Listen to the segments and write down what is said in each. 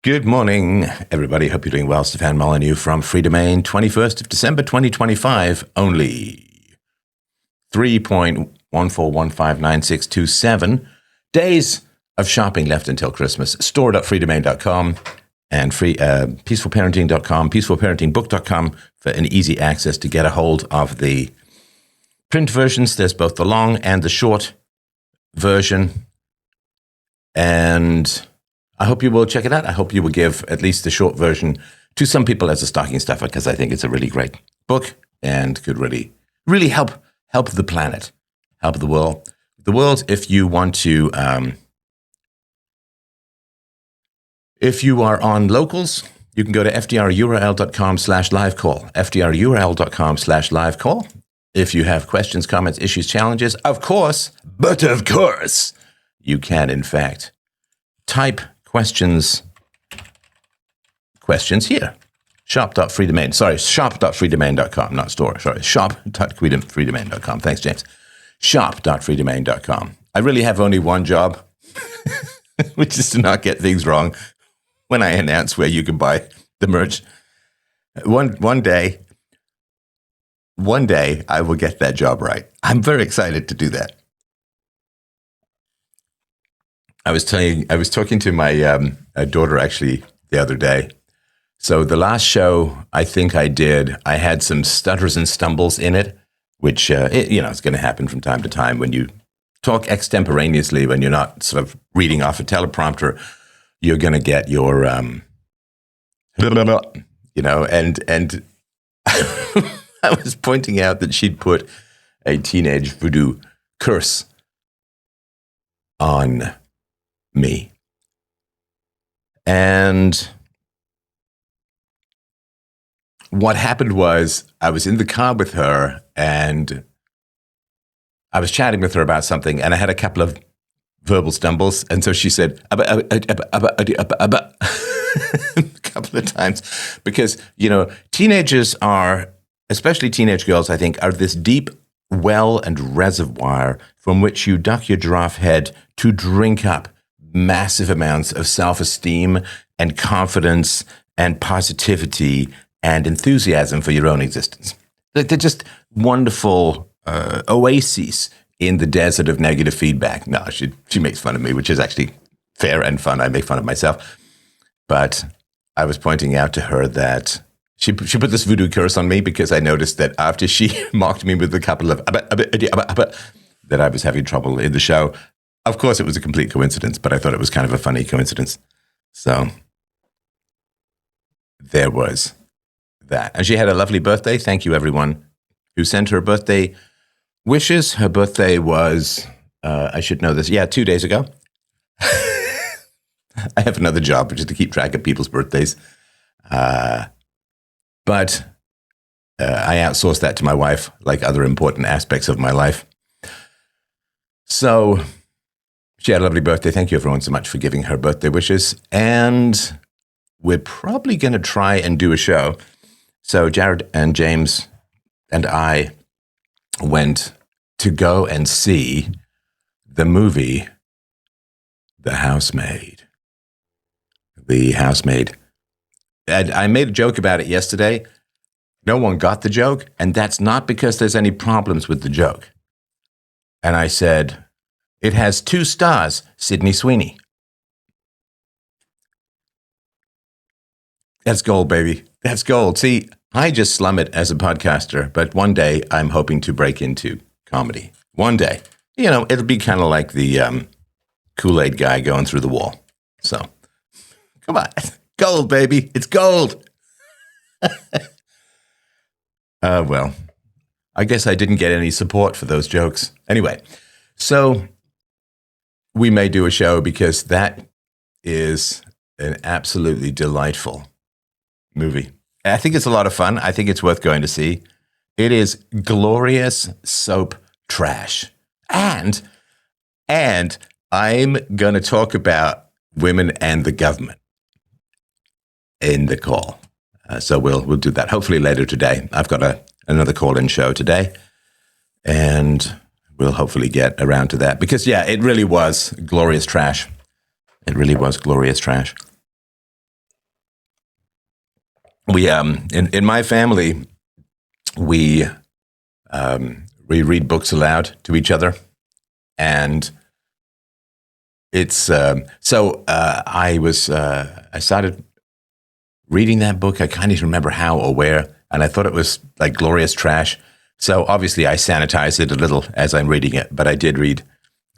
Good morning, everybody. Hope you're doing well. Stefan Molyneux from Free Domain, 21st of December, 2025. Only 3.14159627 days of shopping left until Christmas. Store.freedomain.com and peacefulparenting.com, peacefulparentingbook.com for an easy access to get a hold of the print versions. There's both the long and the short version. And I hope you will check it out. I hope you will give at least the short version to some people as a stocking stuffer, because I think it's a really great book and could really, really help the planet, help the world. If you want to, if you are on locals, you can go to fdrurl.com/livecall, fdrurl.com/livecall. If you have questions, comments, issues, challenges, of course, you can, in fact, type questions here. shop.freedomain.com, not store, sorry, shop.freedomain.com. Thanks, James. shop.freedomain.com. I really have only one job, which is to not get things wrong when I announce where you can buy the merch. One day I will get that job right. I'm very excited to do that. I was talking to my daughter actually the other day. So the last show I think I did, I had some stutters and stumbles in it, which it's going to happen from time to time when you talk extemporaneously, when you're not sort of reading off a teleprompter. You're going to get your and I was pointing out that she'd put a teenage voodoo curse on me. And what happened was I was in the car with her and I was chatting with her about something and I had a couple of verbal stumbles. And so she said, a couple of times, because, teenagers are, especially teenage girls, I think, are this deep well and reservoir from which you duck your giraffe head to drink up massive amounts of self-esteem and confidence and positivity and enthusiasm for your own existence. They're just wonderful oases in the desert of negative feedback. No, she makes fun of me, which is actually fair and fun. I make fun of myself. But I was pointing out to her that she put this voodoo curse on me because I noticed that after she mocked me with a couple of that I was having trouble in the show. Of course, it was a complete coincidence, but I thought it was kind of a funny coincidence. So there was that. And she had a lovely birthday. Thank you, everyone who sent her birthday wishes. Her birthday was, I should know this, 2 days ago. I have another job, which is to keep track of people's birthdays. But I outsourced that to my wife, like other important aspects of my life. So she had a lovely birthday. Thank you, everyone, so much for giving her birthday wishes. And we're probably going to try and do a show. So Jared and James and I went to go and see the movie The Housemaid. The Housemaid. And I made a joke about it yesterday. No one got the joke, and that's not because there's any problems with the joke. And I said, it has 2 stars, Sydney Sweeney. That's gold, baby. That's gold. See, I just slum it as a podcaster, but one day I'm hoping to break into comedy. One day. It'll be kind of like the Kool-Aid guy going through the wall. So, come on. Gold, baby. It's gold. Well, I guess I didn't get any support for those jokes. Anyway, so we may do a show because that is an absolutely delightful movie. I think it's a lot of fun. I think it's worth going to see. It is glorious soap trash. And I'm going to talk about women and the government in the call. So we'll do that hopefully later today. I've got another call-in show today, and we'll hopefully get around to that. Because, it really was glorious trash. It really was glorious trash. we in my family we read books aloud to each other, and it's I started reading that book. I can't even remember how or where, and I thought it was like glorious trash. So obviously I sanitized it a little as I'm reading it, but I did read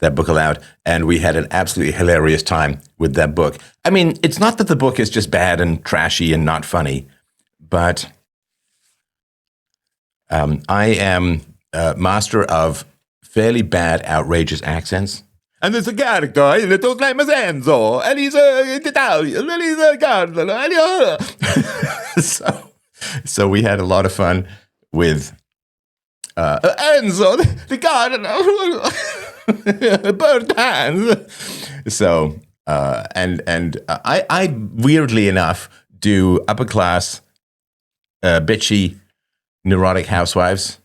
that book aloud, and we had an absolutely hilarious time with that book. I mean, it's not that the book is just bad and trashy and not funny, but I am master of fairly bad, outrageous accents. And there's a character in it whose name is Enzo, and he's Italian, and he's a gardener. So we had a lot of fun with Enzo, the gardener, bird hands. So, I weirdly enough do upper class, bitchy, neurotic housewives.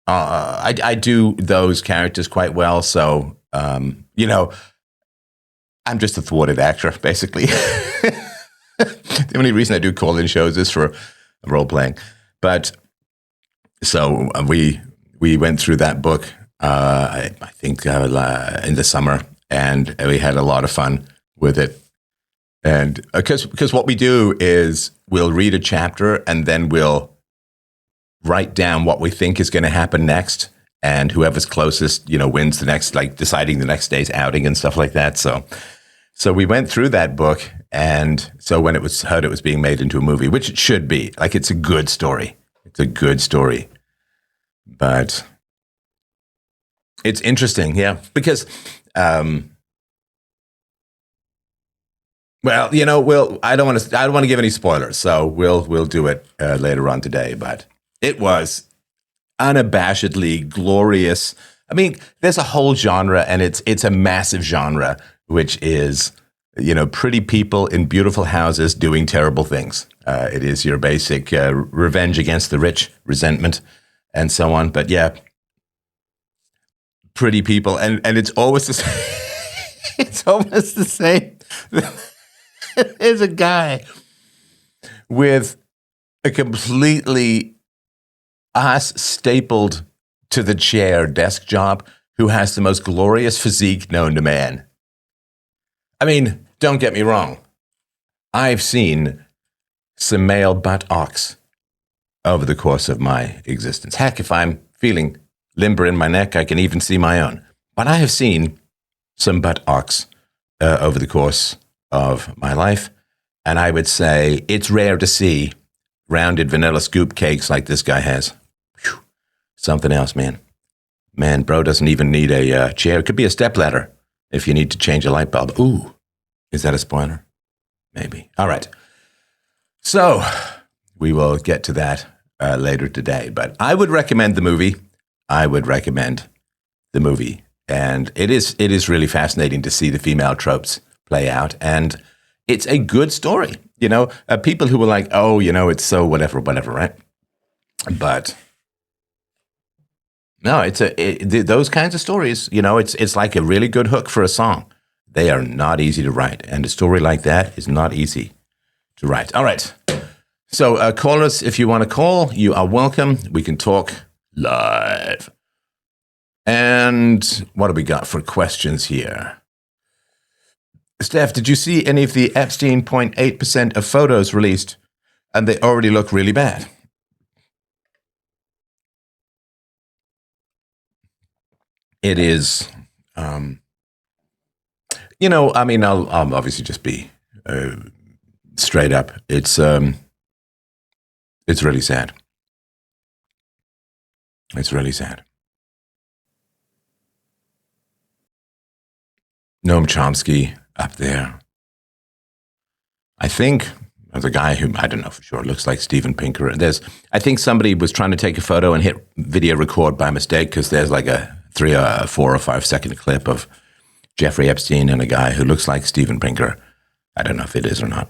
I do those characters quite well. So, I'm just a thwarted actor, basically. The only reason I do call-in shows is for role playing. But so we went through that book, I think in the summer, and we had a lot of fun with it. And because what we do is we'll read a chapter and then we'll write down what we think is going to happen next, and whoever's closest, wins the next, like deciding the next day's outing and stuff like that. So we went through that book, and so when it was heard it was being made into a movie, which it should be, like it's a good story. It's a good story, but it's interesting, yeah, because well, I don't want to give any spoilers, so we'll do it later on today, but it was unabashedly glorious. I mean, there's a whole genre, and it's a massive genre, which is, pretty people in beautiful houses doing terrible things. It is your basic revenge against the rich, resentment, and so on. But yeah, pretty people, and it's always the same. It's almost the same. There's a guy with a completely ass stapled to the chair desk job who has the most glorious physique known to man. I mean, don't get me wrong. I've seen some male buttocks over the course of my existence. Heck, if I'm feeling limber in my neck, I can even see my own. But I have seen some buttocks over the course of my life, and I would say it's rare to see rounded vanilla scoop cakes like this guy has. Whew. Something else, man. Man, bro doesn't even need a chair. It could be a stepladder if you need to change a light bulb. Ooh, is that a spoiler? Maybe. All right. So we will get to that later today. But I would recommend the movie. And it is really fascinating to see the female tropes play out. And it's a good story. People who were like, oh, it's so whatever, right? But no, those kinds of stories, it's like a really good hook for a song. They are not easy to write. And a story like that is not easy to write. All right. So call us if you want to call. You are welcome. We can talk live. And what do we got for questions here? Steph, did you see any of the Epstein 0.8% of photos released? And they already look really bad. It is, I'll obviously just be straight up. It's really sad. It's really sad. Noam Chomsky up there. I think there's a guy who, I don't know for sure, looks like Steven Pinker. I think somebody was trying to take a photo and hit video record by mistake because there's like a 3 or 4 or 5 second clip of Jeffrey Epstein and a guy who looks like Steven Pinker. I don't know if it is or not.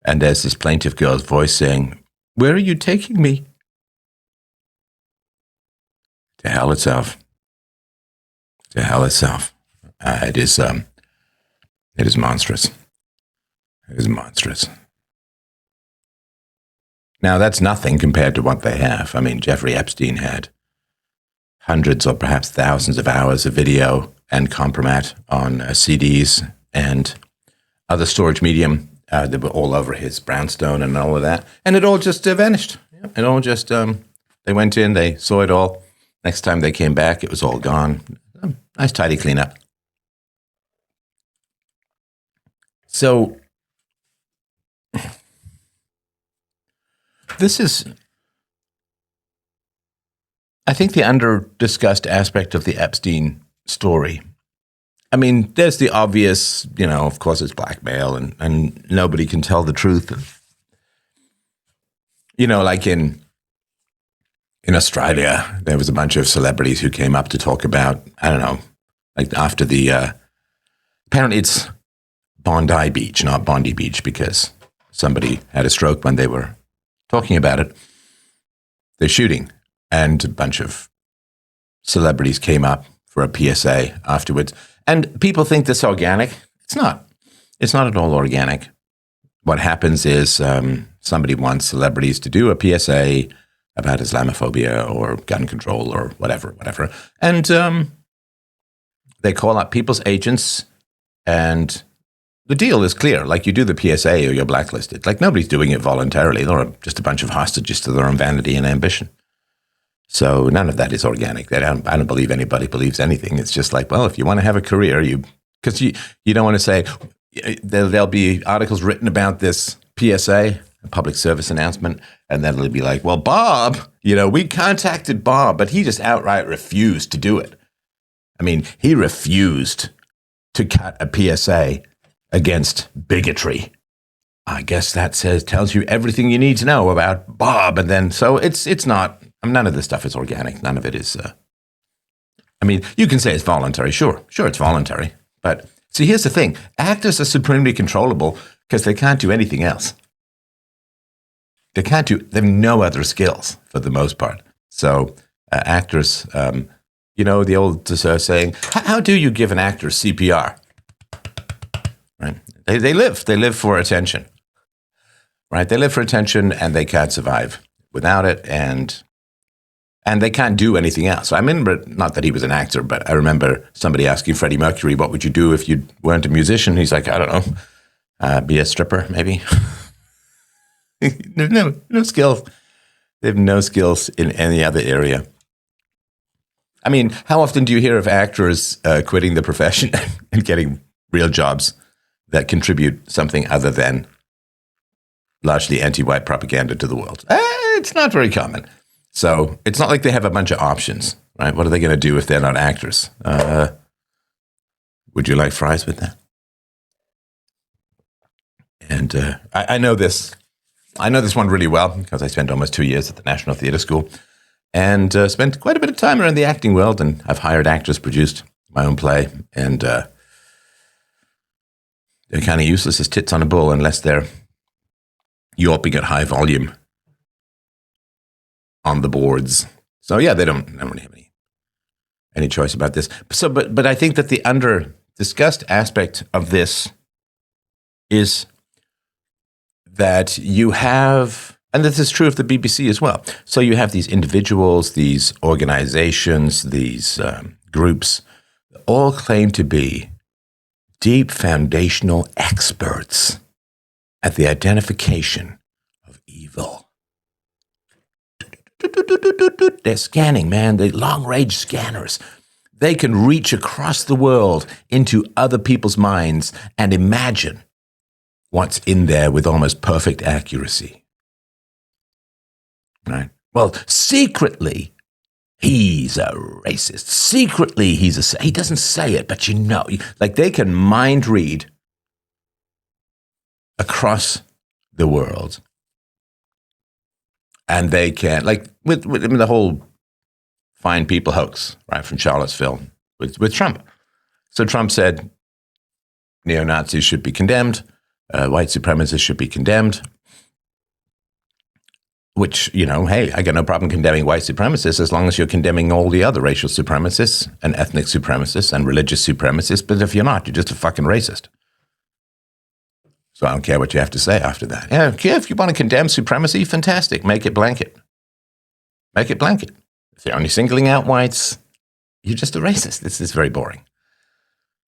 And there's this plaintive girl's voice saying, "Where are you taking me?" To hell itself. To hell itself. It is monstrous. It is monstrous. Now, that's nothing compared to what they have. I mean, Jeffrey Epstein had hundreds or perhaps thousands of hours of video and compromat on CDs and other storage medium that were all over his brownstone and all of that. And it all just vanished. It all just, they went in, they saw it all. Next time they came back, it was all gone. Nice, tidy cleanup. So this is, I think, the under-discussed aspect of the Epstein story. I mean, there's the obvious, of course, it's blackmail and nobody can tell the truth. Like in Australia, there was a bunch of celebrities who came up to talk about, I don't know, like after the, apparently it's Bondi Beach, not Bondi Beach, because somebody had a stroke when they were talking about it. They're shooting, and a bunch of celebrities came up for a PSA afterwards. And people think this organic. It's not. It's not at all organic. What happens is somebody wants celebrities to do a PSA about Islamophobia or gun control or whatever. And they call up people's agents, and the deal is clear. Like, you do the PSA or you're blacklisted. Like, nobody's doing it voluntarily. They're just a bunch of hostages to their own vanity and ambition. So none of that is organic. I don't believe anybody believes anything. It's just like, well, if you want to have a career, because you don't want to say, there'll be articles written about this PSA, a public service announcement, and then it'll be like, well, Bob, we contacted Bob, but he just outright refused to do it. I mean, he refused to cut a PSA against bigotry. I guess that tells you everything you need to know about Bob. And then, so it's not, none of this stuff is organic. None of it is, you can say it's voluntary. Sure, it's voluntary. But see, here's the thing. Actors are supremely controllable because they can't do anything else. They have no other skills for the most part. So actors, the old saying, how do you give an actor CPR? Right? They live for attention, right? They live for attention, and they can't survive without it, and they can't do anything else. So I remember, not that he was an actor, but I remember somebody asking Freddie Mercury, what would you do if you weren't a musician? He's like, I don't know, be a stripper, maybe. No skills. They have no skills in any other area. I mean, how often do you hear of actors quitting the profession and getting real jobs that contribute something other than largely anti-white propaganda to the world? It's not very common. So it's not like they have a bunch of options, right? What are they going to do if they're not actors? Would you like fries with that? And I know this. I know this one really well because I spent almost 2 years at the National Theatre School and spent quite a bit of time around the acting world. And I've hired actors, produced my own play, and they're kind of useless as tits on a bull unless they're yawping at high volume on the boards. So yeah, they don't really have any choice about this. So, but I think that the under-discussed aspect of this is that you have, and this is true of the BBC as well. So you have these individuals, these organizations, these groups, all claim to be deep foundational experts at the identification of evil. They're scanning, man. They're long-range scanners. They can reach across the world into other people's minds and imagine what's in there with almost perfect accuracy. Right? Well, secretly, he's a racist. Secretly, he doesn't say it, but like they can mind read across the world. And they can, like with the whole fine people hoax, right, from Charlottesville with Trump. So Trump said neo-Nazis should be condemned. White supremacists should be condemned, which, hey, I got no problem condemning white supremacists as long as you're condemning all the other racial supremacists and ethnic supremacists and religious supremacists. But if you're not, you're just a fucking racist. So I don't care what you have to say after that. Yeah, if you want to condemn supremacy, fantastic. Make it blanket. Make it blanket. If you're only singling out whites, you're just a racist. This is very boring.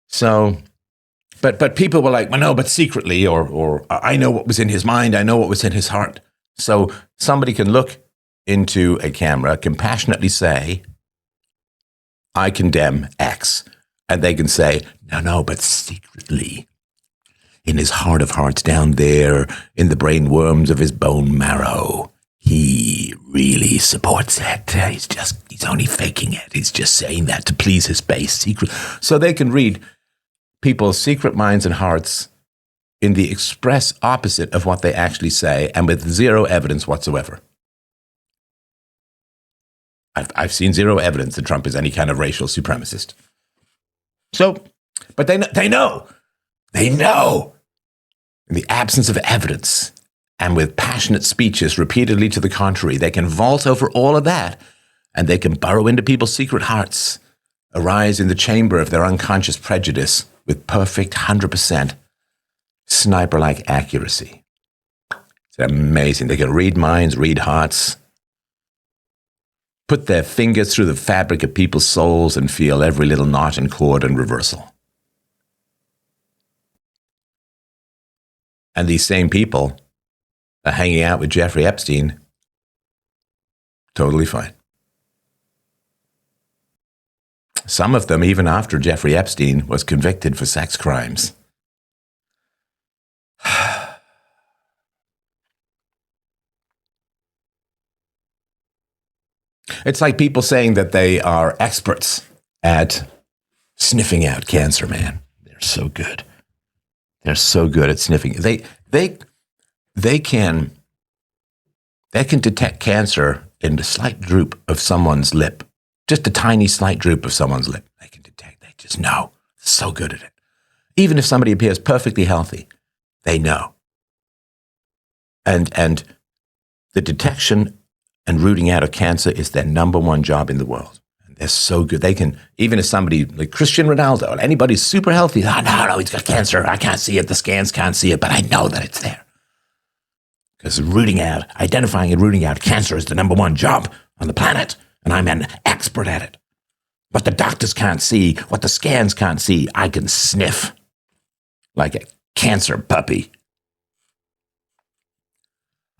So, but people were like, well, no, but secretly, or I know what was in his mind. I know what was in his heart. So somebody can look into a camera, compassionately say, I condemn X. And they can say, no, but secretly, in his heart of hearts down there, in the brain worms of his bone marrow, he really supports it. He's only faking it. He's just saying that to please his base. Secret. So they can read people's secret minds and hearts in the express opposite of what they actually say and with zero evidence whatsoever. I've seen zero evidence that Trump is any kind of racial supremacist. So, but they know. In the absence of evidence and with passionate speeches repeatedly to the contrary, they can vault over all of that and they can burrow into people's secret hearts, arise in the chamber of their unconscious prejudice with perfect 100% sniper-like accuracy. It's amazing. They can read minds, read hearts, put their fingers through the fabric of people's souls and feel every little knot and cord and reversal. And these same people are hanging out with Jeffrey Epstein totally fine. Some of them, even after Jeffrey Epstein was convicted for sex crimes. It's like people saying that they are experts at sniffing out cancer, man. They're so good. They're so good at sniffing. They can detect cancer in the slight droop of someone's lip. Just a tiny slight droop of someone's lip. They can detect. They just know. So good at it. Even if somebody appears perfectly healthy, they know. And the detection and rooting out of cancer is their number one job in the world. And they're so good. They can, even if somebody like Cristiano Ronaldo or anybody's super healthy, no, he's got cancer. I can't see it. The scans can't see it, but I know that it's there. Because identifying and rooting out cancer is the number one job on the planet. And I'm an expert at it. What the doctors can't see, what the scans can't see, I can sniff like a cancer puppy.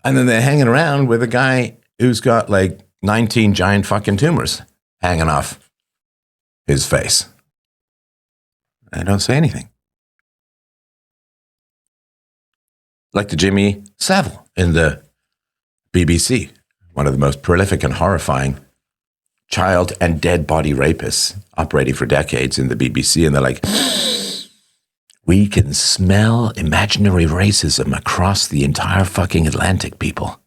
And then they're hanging around with a guy who's got like 19 giant fucking tumors hanging off his face. I don't say anything. Like the Jimmy Savile in the BBC, one of the most prolific and horrifying child and dead body rapists operating for decades in the BBC. And they're like, we can smell imaginary racism across the entire fucking Atlantic, people.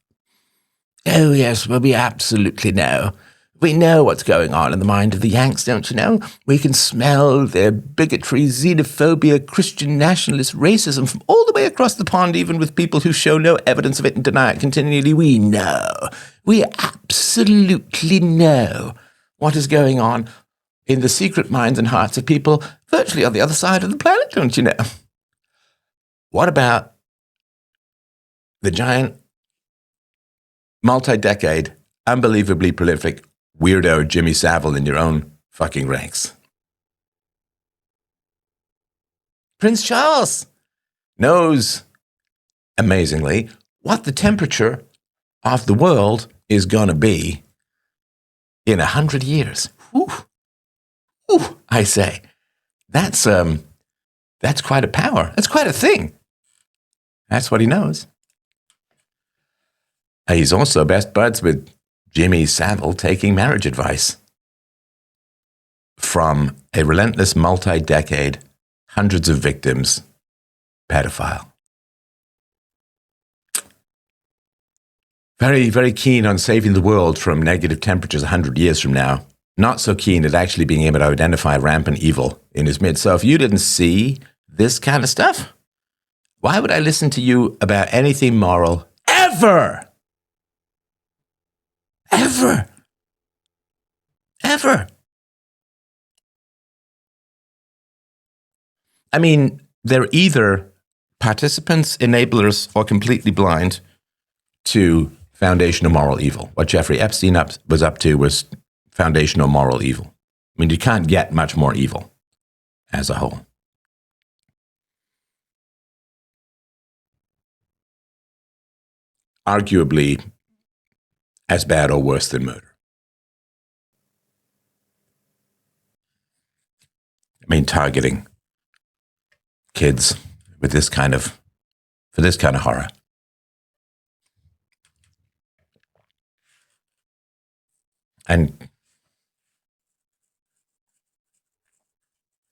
Oh, yes, well, we absolutely know. We know what's going on in the mind of the Yanks, don't you know? We can smell their bigotry, xenophobia, Christian nationalist racism from all the way across the pond, even with people who show no evidence of it and deny it continually. We know. We absolutely know what is going on in the secret minds and hearts of people virtually on the other side of the planet, don't you know? What about the giant, multi-decade, unbelievably prolific weirdo Jimmy Savile in your own fucking ranks? Prince Charles knows, amazingly, what the temperature of the world is going to be in 100 years. Whew. Whew, I say. That's quite a power. That's quite a thing. That's what he knows. He's also best buds with Jimmy Savile, taking marriage advice from a relentless multi-decade, hundreds of victims, pedophile. Very, very keen on saving the world from negative temperatures 100 years from now. Not so keen at actually being able to identify rampant evil in his midst. So if you didn't see this kind of stuff, why would I listen to you about anything moral ever? Ever. Ever. I mean, they're either participants, enablers, or completely blind to foundational moral evil. What Jeffrey Epstein was up to was foundational moral evil. I mean, you can't get much more evil as a whole. Arguably as bad or worse than murder. I mean, targeting kids with this kind of horror. And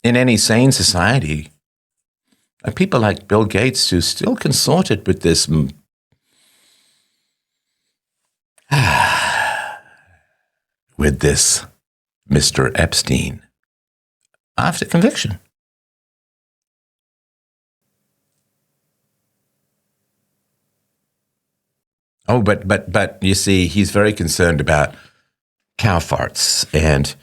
in any sane society, people like Bill Gates, who still consorted with this Mr. Epstein after conviction. Oh, but you see, he's very concerned about cow farts and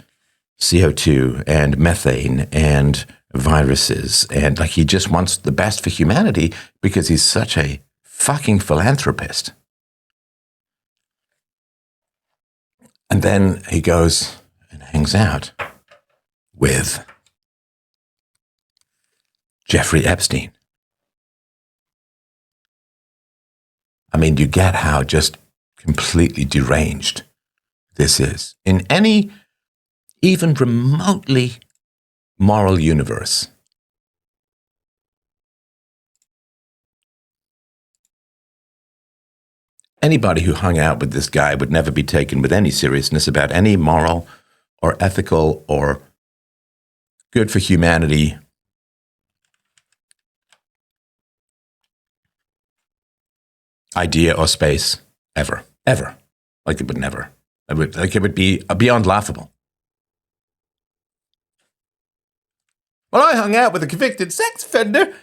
CO2 and methane and viruses, and like he just wants the best for humanity because he's such a fucking philanthropist. And then he goes and hangs out with Jeffrey Epstein. I mean, you get how just completely deranged this is. In any even remotely moral universe, anybody who hung out with this guy would never be taken with any seriousness about any moral or ethical or good for humanity idea or space ever. Like it would never. It would be beyond laughable. Well, I hung out with a convicted sex offender.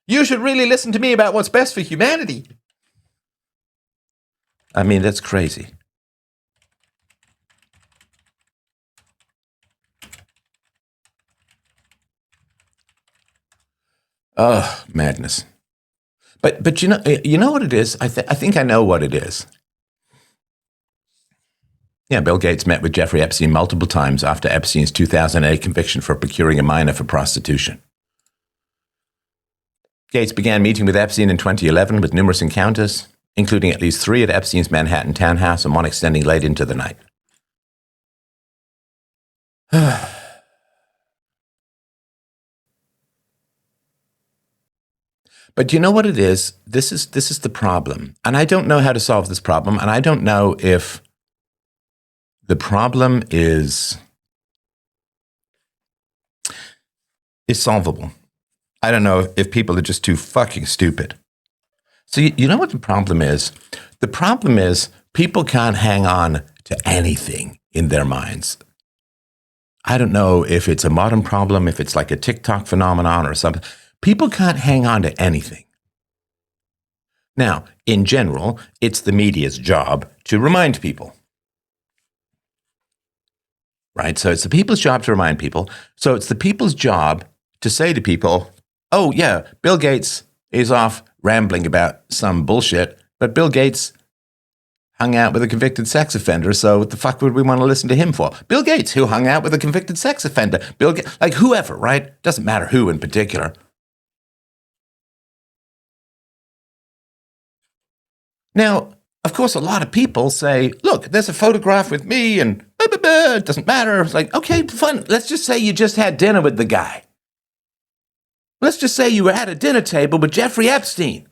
You should really listen to me about what's best for humanity. I mean, that's crazy. Oh, madness. But you know what it is? I think I know what it is. Yeah, Bill Gates met with Jeffrey Epstein multiple times after Epstein's 2008 conviction for procuring a minor for prostitution. Gates began meeting with Epstein in 2011 with numerous encounters, including at least 3 at Epstein's Manhattan townhouse and one extending late into the night. But you know what it is? This is the problem. And I don't know how to solve this problem. And I don't know if the problem is solvable. I don't know if people are just too fucking stupid. So you know what the problem is? The problem is people can't hang on to anything in their minds. I don't know if it's a modern problem, if it's like a TikTok phenomenon or something. People can't hang on to anything. Now, in general, it's the media's job to remind people. Right? So it's the people's job to remind people. So it's the people's job to say to people, oh, yeah, Bill Gates is off rambling about some bullshit, but Bill Gates hung out with a convicted sex offender, so what the fuck would we want to listen to him for? Bill Gates, who hung out with a convicted sex offender. Bill Gates, like whoever, right? Doesn't matter who in particular. Now, of course, a lot of people say, look, there's a photograph with me and blah, blah, blah, it doesn't matter. It's like, okay, fine. Let's just say you just had dinner with the guy. Let's just say you were at a dinner table with Jeffrey Epstein.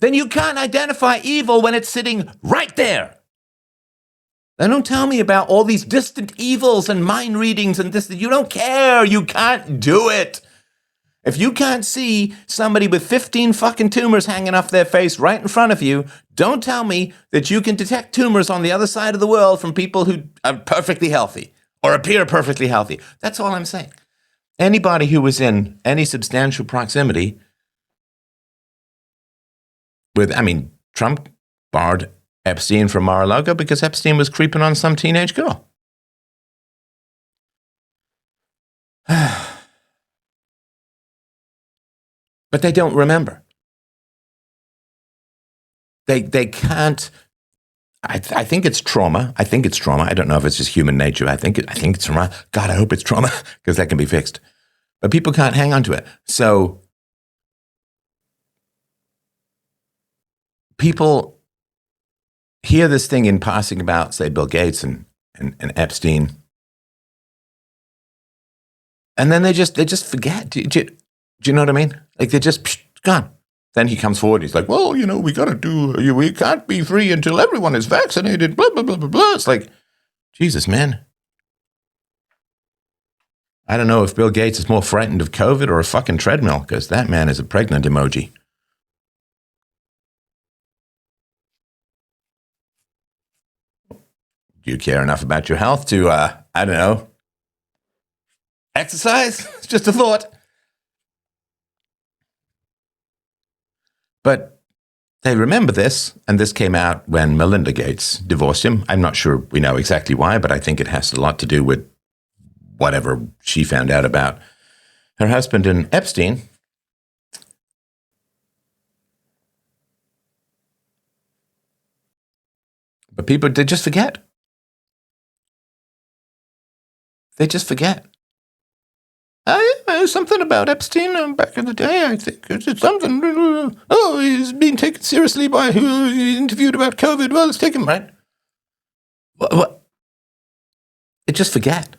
Then you can't identify evil when it's sitting right there. Now don't tell me about all these distant evils and mind readings and this. You don't care. You can't do it. If you can't see somebody with 15 fucking tumors hanging off their face right in front of you, don't tell me that you can detect tumors on the other side of the world from people who are perfectly healthy or appear perfectly healthy. That's all I'm saying. Anybody who was in any substantial proximity with, Trump barred Epstein from Mar-a-Lago because Epstein was creeping on some teenage girl. but they don't remember. They can't. I think it's trauma. I don't know if it's just human nature. I think it's trauma. God, I hope it's trauma because that can be fixed. But people can't hang on to it. So people hear this thing in passing about, say, Bill Gates and Epstein, and then they just forget. Do you know what I mean? Like they're just gone. Then he comes forward and he's like, well, we got to we can't be free until everyone is vaccinated, blah, blah, blah, blah, blah. It's like, Jesus, man. I don't know if Bill Gates is more frightened of COVID or a fucking treadmill, because that man is a pregnant emoji. Do you care enough about your health to, I don't know, exercise? It's just a thought. But they remember this, and this came out when Melinda Gates divorced him. I'm not sure we know exactly why, but I think it has a lot to do with whatever she found out about her husband and Epstein. But people, they just forget. They just forget. Something about Epstein back in the day, I think. It's something. Oh, he's being taken seriously by who he interviewed about COVID. Well, let's take him, right? What? They just forget.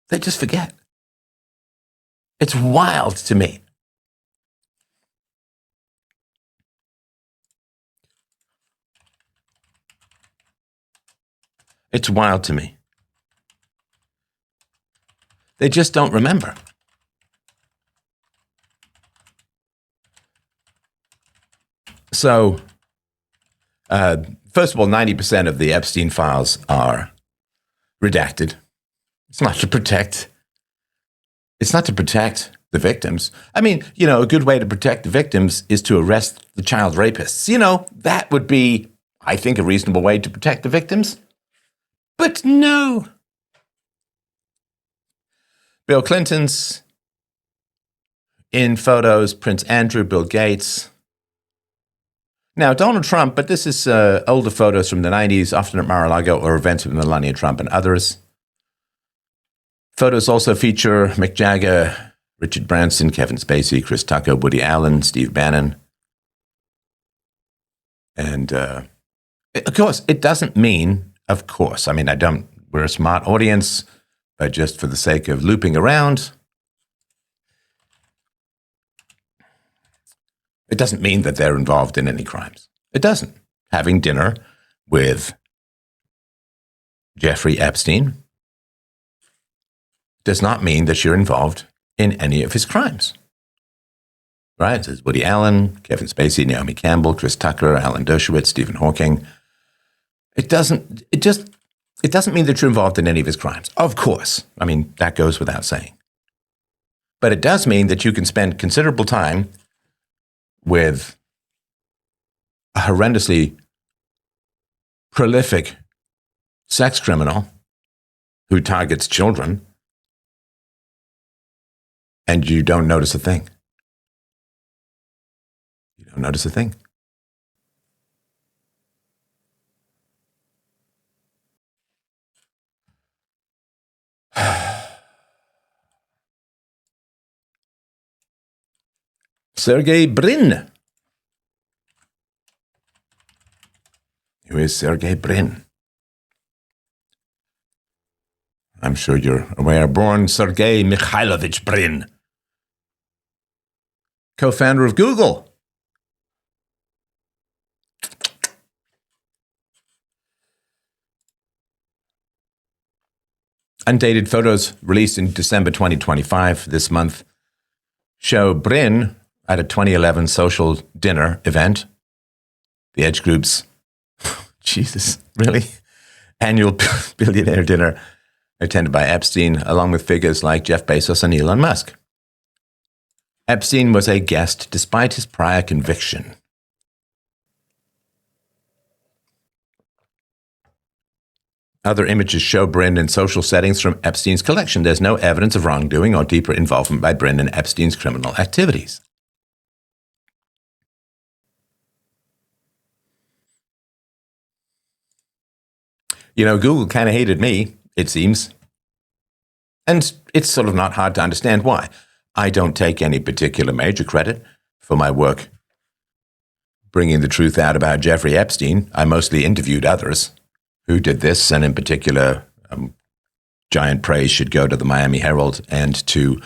They just forget. It's wild to me. It's wild to me. They just don't remember. So, first of all, 90% of the Epstein files are redacted. It's not to protect the victims. I mean, a good way to protect the victims is to arrest the child rapists. That would be, I think, a reasonable way to protect the victims. But no. Bill Clinton's in photos, Prince Andrew, Bill Gates. Now, Donald Trump, but this is older photos from the 90s, often at Mar-a-Lago or events with Melania Trump and others. Photos also feature Mick Jagger, Richard Branson, Kevin Spacey, Chris Tucker, Woody Allen, Steve Bannon. And of course, it doesn't mean, we're a smart audience, but just for the sake of looping around, it doesn't mean that they're involved in any crimes. It doesn't. Having dinner with Jeffrey Epstein does not mean that you're involved in any of his crimes. Right? There's Woody Allen, Kevin Spacey, Naomi Campbell, Chris Tucker, Alan Dershowitz, Stephen Hawking. It doesn't mean that you're involved in any of his crimes. Of course. That goes without saying. But it does mean that you can spend considerable time with a horrendously prolific sex criminal who targets children, and you don't notice a thing. You don't notice a thing. Sergey Brin. Who is Sergey Brin? I'm sure you're aware. Born Sergey Mikhailovich Brin, co-founder of Google. Undated photos released in December 2025, this month, show Brin at a 2011 social dinner event. The Edge Group's, Jesus, really? Annual billionaire dinner attended by Epstein, along with figures like Jeff Bezos and Elon Musk. Epstein was a guest despite his prior conviction. Other images show Brin in social settings from Epstein's collection. There's no evidence of wrongdoing or deeper involvement by Brin in Epstein's criminal activities. Google kind of hated me, it seems. And it's sort of not hard to understand why. I don't take any particular major credit for my work bringing the truth out about Jeffrey Epstein. I mostly interviewed others who did this, and in particular, giant praise should go to the Miami Herald and to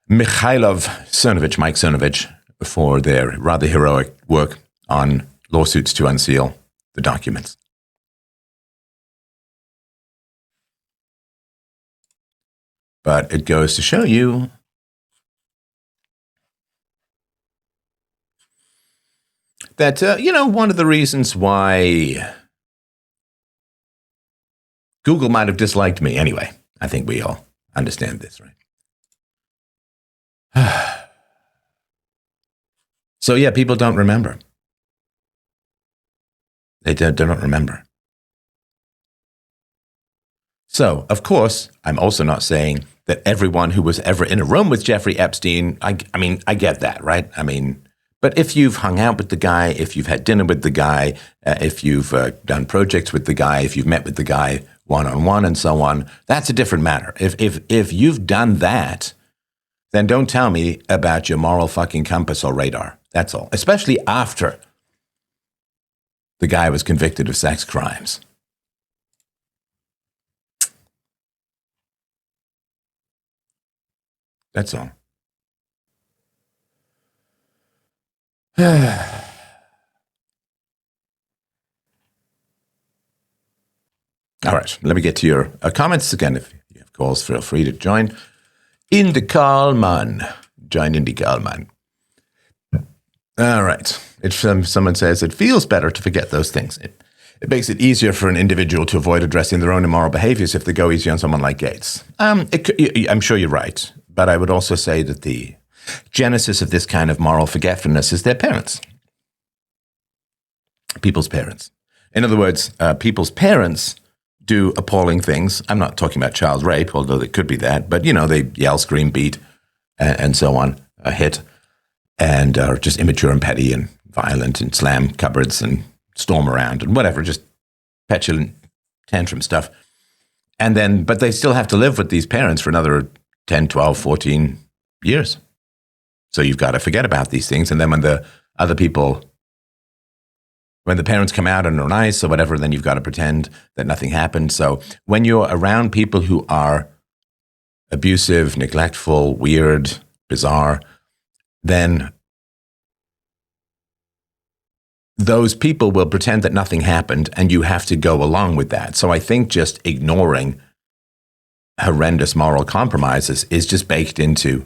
Mike Cernovich, for their rather heroic work on lawsuits to unseal the documents. But it goes to show you that, one of the reasons why Google might have disliked me anyway. I think we all understand this, right? So, yeah, people don't remember. They don't remember. So, of course, I'm also not saying that everyone who was ever in a room with Jeffrey Epstein, I get that, right? But if you've hung out with the guy, if you've had dinner with the guy, if you've done projects with the guy, if you've met with the guy one-on-one and so on, that's a different matter. If you've done that, then don't tell me about your moral fucking compass or radar. That's all. Especially after the guy was convicted of sex crimes. That's all. All right, let me get to your comments. Again, if you have calls, feel free to join. Indy Kalman. Join Indy Kalman. All right. Someone says, it feels better to forget those things. It makes it easier for an individual to avoid addressing their own immoral behaviors if they go easy on someone like Gates. I'm sure you're right. But I would also say that the genesis of this kind of moral forgetfulness is their parents. People's parents. In other words, people's parents do appalling things. I'm not talking about child rape, although it could be that. But, they yell, scream, beat, and so on, hit, and are just immature and petty and violent and slam cupboards and storm around and whatever, just petulant tantrum stuff. And then, but they still have to live with these parents for another 10, 12, 14 years. So you've got to forget about these things. And then when the parents come out and are nice or whatever, then you've got to pretend that nothing happened. So when you're around people who are abusive, neglectful, weird, bizarre, then those people will pretend that nothing happened and you have to go along with that. So I think just ignoring horrendous moral compromises is just baked into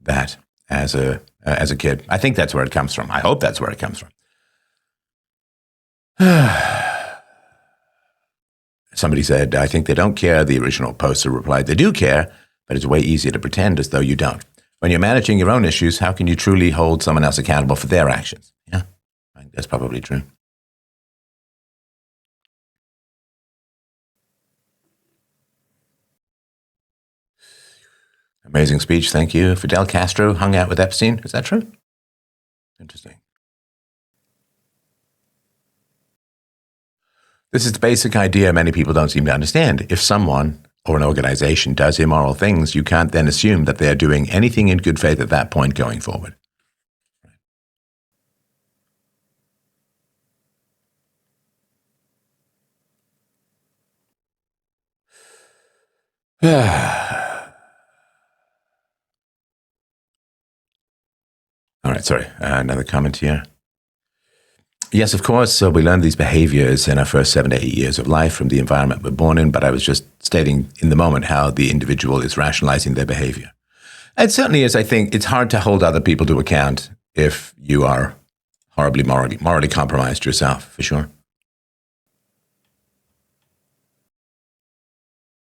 that as a kid. I think that's where it comes from. I hope that's where it comes from. Somebody said, I think they don't care. The original poster replied, they do care, but it's way easier to pretend as though you don't. When you're managing your own issues, how can you truly hold someone else accountable for their actions? Yeah, I think that's probably true. Amazing speech, thank you. Fidel Castro hung out with Epstein. Is that true? Interesting. This is the basic idea many people don't seem to understand. If someone or an organization does immoral things, you can't then assume that they are doing anything in good faith at that point going forward. All right, sorry. Another comment here. Yes, of course. So we learn these behaviors in our first 7 to 8 years of life from the environment we're born in. But I was just stating in the moment how the individual is rationalizing their behavior. It certainly is. I think it's hard to hold other people to account if you are horribly morally compromised yourself, for sure.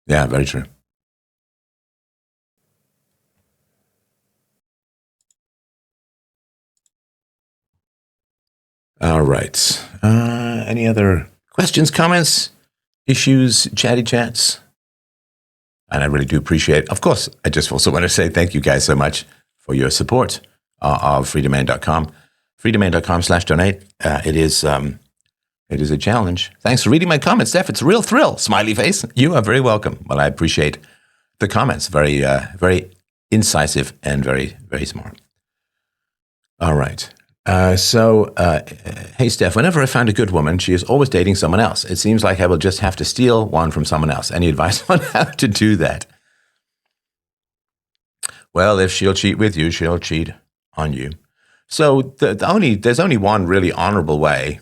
Yeah, very true. All right. Any other questions, comments, issues, chatty chats? And I really do appreciate it. Of course, I just also want to say thank you guys so much for your support of freedomain.com. freedomain.com/donate. It is It is a challenge. Thanks for reading my comments, Steph. It's a real thrill. Smiley face. You are very welcome. Well, I appreciate the comments. Very, very incisive and very, very smart. All right. Hey, Steph, whenever I find a good woman, she is always dating someone else. It seems like I will just have to steal one from someone else. Any advice on how to do that? Well, if she'll cheat with you, she'll cheat on you. So there's only one really honorable way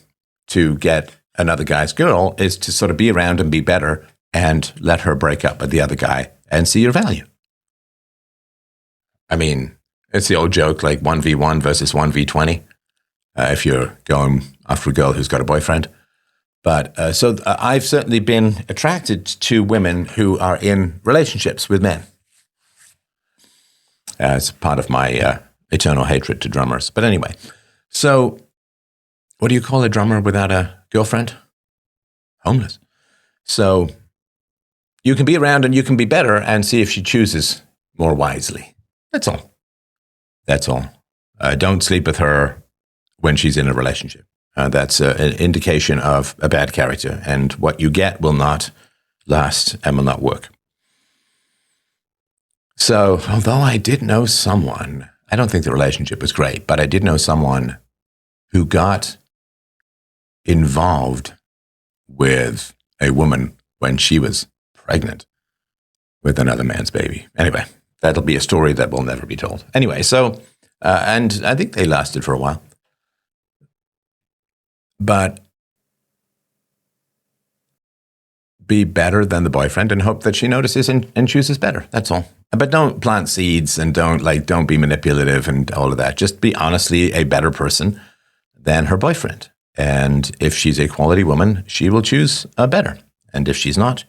to get another guy's girl is to sort of be around and be better and let her break up with the other guy and see your value. I mean, it's the old joke, like 1v1 versus 1v20, if you're going after a girl who's got a boyfriend. But I've certainly been attracted to women who are in relationships with men as part of my eternal hatred to drummers. But anyway, so what do you call a drummer without a girlfriend? Homeless. So you can be around and you can be better and see if she chooses more wisely. That's all. That's all. Don't sleep with her when she's in a relationship. That's an indication of a bad character, and what you get will not last and will not work. So, although I did know someone, I don't think the relationship was great, but I did know someone who got involved with a woman when she was pregnant with another man's baby. Anyway, that'll be a story that will never be told. Anyway, so, and I think they lasted for a while. But be better than the boyfriend and hope that she notices and chooses better. That's all. But don't plant seeds and don't be manipulative and all of that. Just be honestly a better person than her boyfriend. And if she's a quality woman, she will choose a better. And if she's not,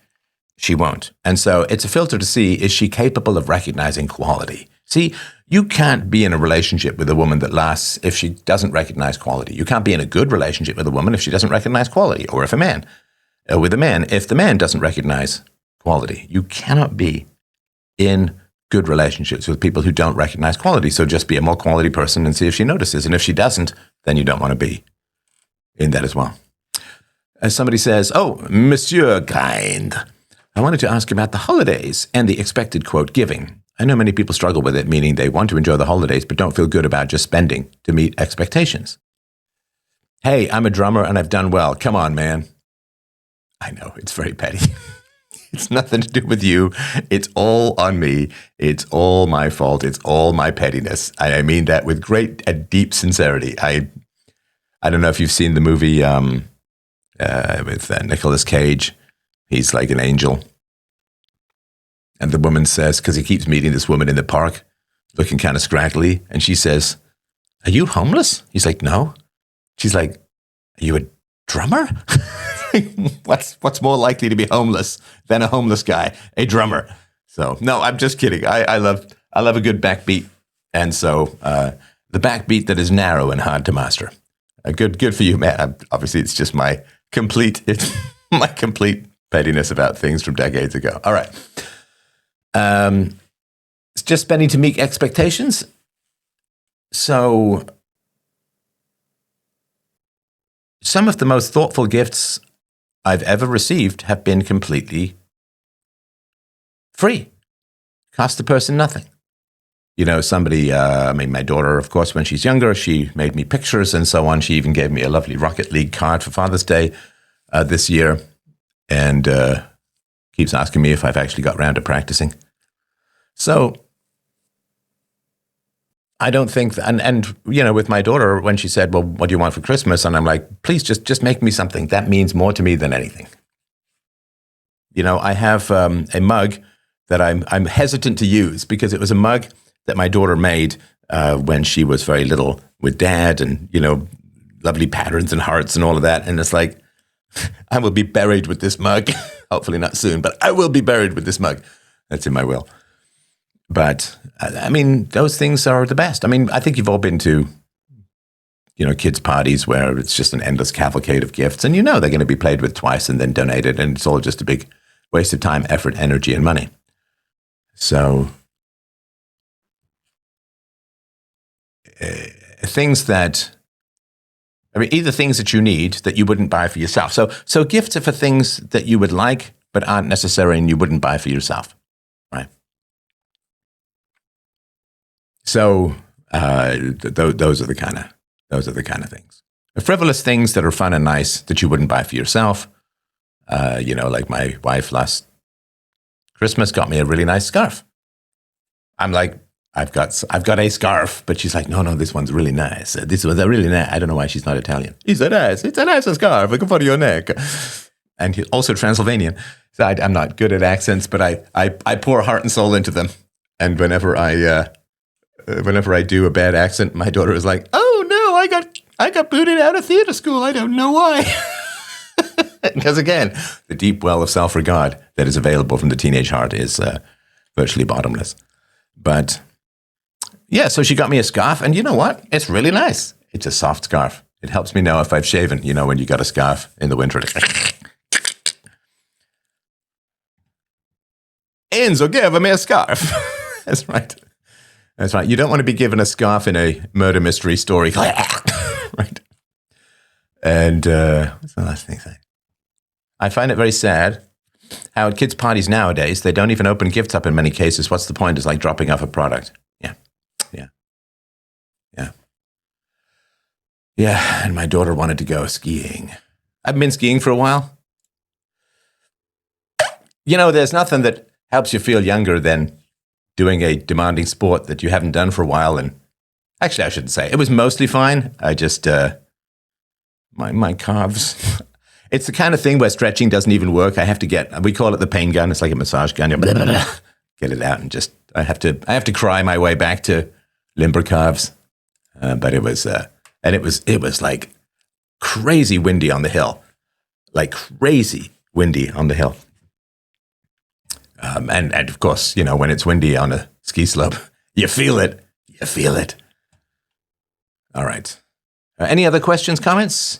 she won't. And so it's a filter to see, is she capable of recognizing quality? See, you can't be in a relationship with a woman that lasts if she doesn't recognize quality. You can't be in a good relationship with a woman if she doesn't recognize quality, or if with a man, if the man doesn't recognize quality. You cannot be in good relationships with people who don't recognize quality. So just be a more quality person and see if she notices. And if she doesn't, then you don't want to be in that as well. As somebody says, oh, Monsieur Kind, I wanted to ask about the holidays and the expected, quote, giving. I know many people struggle with it, meaning they want to enjoy the holidays, but don't feel good about just spending to meet expectations. Hey, I'm a drummer and I've done well. Come on, man. I know, it's very petty. It's nothing to do with you. It's all on me. It's all my fault. It's all my pettiness. I mean that with great and deep sincerity. I don't know if you've seen the movie with Nicolas Cage. He's like an angel. And the woman says, because he keeps meeting this woman in the park, looking kind of scraggly, and she says, are you homeless? He's like, no. She's like, are you a drummer? What's more likely to be homeless than a homeless guy? A drummer. So no, I'm just kidding. I love a good backbeat, and so the backbeat that is narrow and hard to master. Good for you, man. Obviously, it's just my complete pettiness about things from decades ago. All right. It's just spending to meet expectations. So some of the most thoughtful gifts I've ever received have been completely free. Cost the person nothing. You know, somebody, my daughter, of course, when she's younger, she made me pictures and so on. She even gave me a lovely Rocket League card for Father's Day this year, and keeps asking me if I've actually got around to practicing. So I don't think, and you know, with my daughter, when she said, well, what do you want for Christmas? And I'm like, please just make me something. That means more to me than anything. You know, I have a mug that I'm hesitant to use because it was a mug that my daughter made when she was very little with Dad, and, you know, lovely patterns and hearts and all of that. And it's like, I will be buried with this mug. Hopefully not soon, but I will be buried with this mug. That's in my will. But I mean, those things are the best. I mean, I think you've all been to, you know, kids' parties where it's just an endless cavalcade of gifts, and you know they're going to be played with twice and then donated, and it's all just a big waste of time, effort, energy, and money. So things that I mean, either things that you need that you wouldn't buy for yourself. So gifts are for things that you would like, but aren't necessary and you wouldn't buy for yourself, right? So those are the kind of things. The frivolous things that are fun and nice that you wouldn't buy for yourself. Like my wife last Christmas got me a really nice scarf. I'm like, I've got a scarf, but she's like, no, this one's really nice. This one's really nice. I don't know why she's not Italian. It's a nice scarf. I can put it on your neck. And he's also Transylvanian. So I'm not good at accents, but I pour heart and soul into them. And whenever I do a bad accent, my daughter is like, oh no, I got booted out of theater school. I don't know why. Because again, the deep well of self-regard that is available from the teenage heart is virtually bottomless. But yeah, so she got me a scarf, and you know what? It's really nice. It's a soft scarf. It helps me know if I've shaven, when you got a scarf in the winter. Enzo, give me a scarf. That's right. That's right. You don't want to be given a scarf in a murder mystery story. Right. And what's the last thing? I find it very sad how at kids' parties nowadays, they don't even open gifts up in many cases. What's the point? It's like dropping off a product. Yeah, and my daughter wanted to go skiing. I've been skiing for a while. There's nothing that helps you feel younger than doing a demanding sport that you haven't done for a while. And actually, I shouldn't say. It was mostly fine. I just, my calves. It's the kind of thing where stretching doesn't even work. We call it the pain gun. It's like a massage gun. Blah, blah, blah. Get it out and I have to cry my way back to limber calves. But it was like crazy windy on the hill. And of course, when it's windy on a ski slope, you feel it. All right. Any other questions, comments,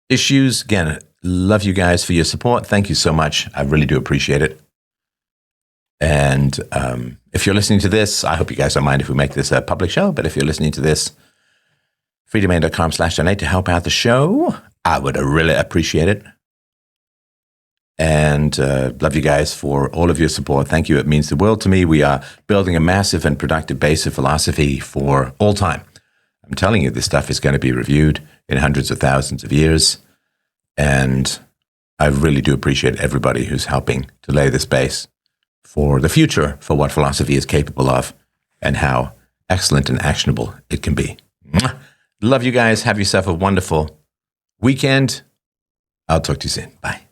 issues? Again, love you guys for your support. Thank you so much. I really do appreciate it. And if you're listening to this, I hope you guys don't mind if we make this a public show. But if you're listening to this, freedomain.com/donate to help out the show. I would really appreciate it. And love you guys for all of your support. Thank you. It means the world to me. We are building a massive and productive base of philosophy for all time. I'm telling you, this stuff is going to be reviewed in hundreds of thousands of years. And I really do appreciate everybody who's helping to lay this base for the future, for what philosophy is capable of and how excellent and actionable it can be. Love you guys. Have yourself a wonderful weekend. I'll talk to you soon. Bye.